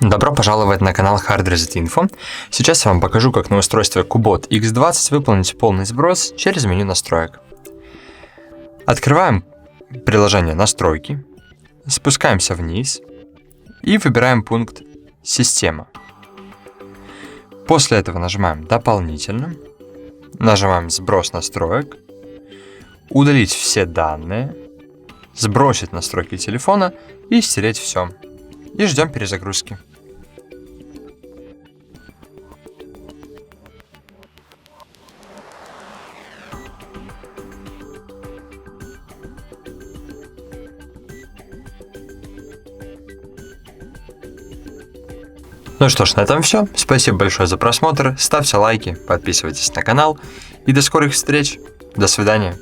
Добро пожаловать на канал Hard Reset Info. Сейчас я вам покажу, как на устройстве Cubot X20 выполнить полный сброс через меню настроек. Открываем приложение «Настройки», спускаемся вниз и выбираем пункт «Система». После этого нажимаем «Дополнительно», нажимаем «Сброс настроек», «Удалить все данные», «Сбросить настройки телефона» и «Стереть все». И ждем перезагрузки. Ну что ж, на этом все. Спасибо большое за просмотр. Ставьте лайки, подписывайтесь на канал. И до скорых встреч. До свидания.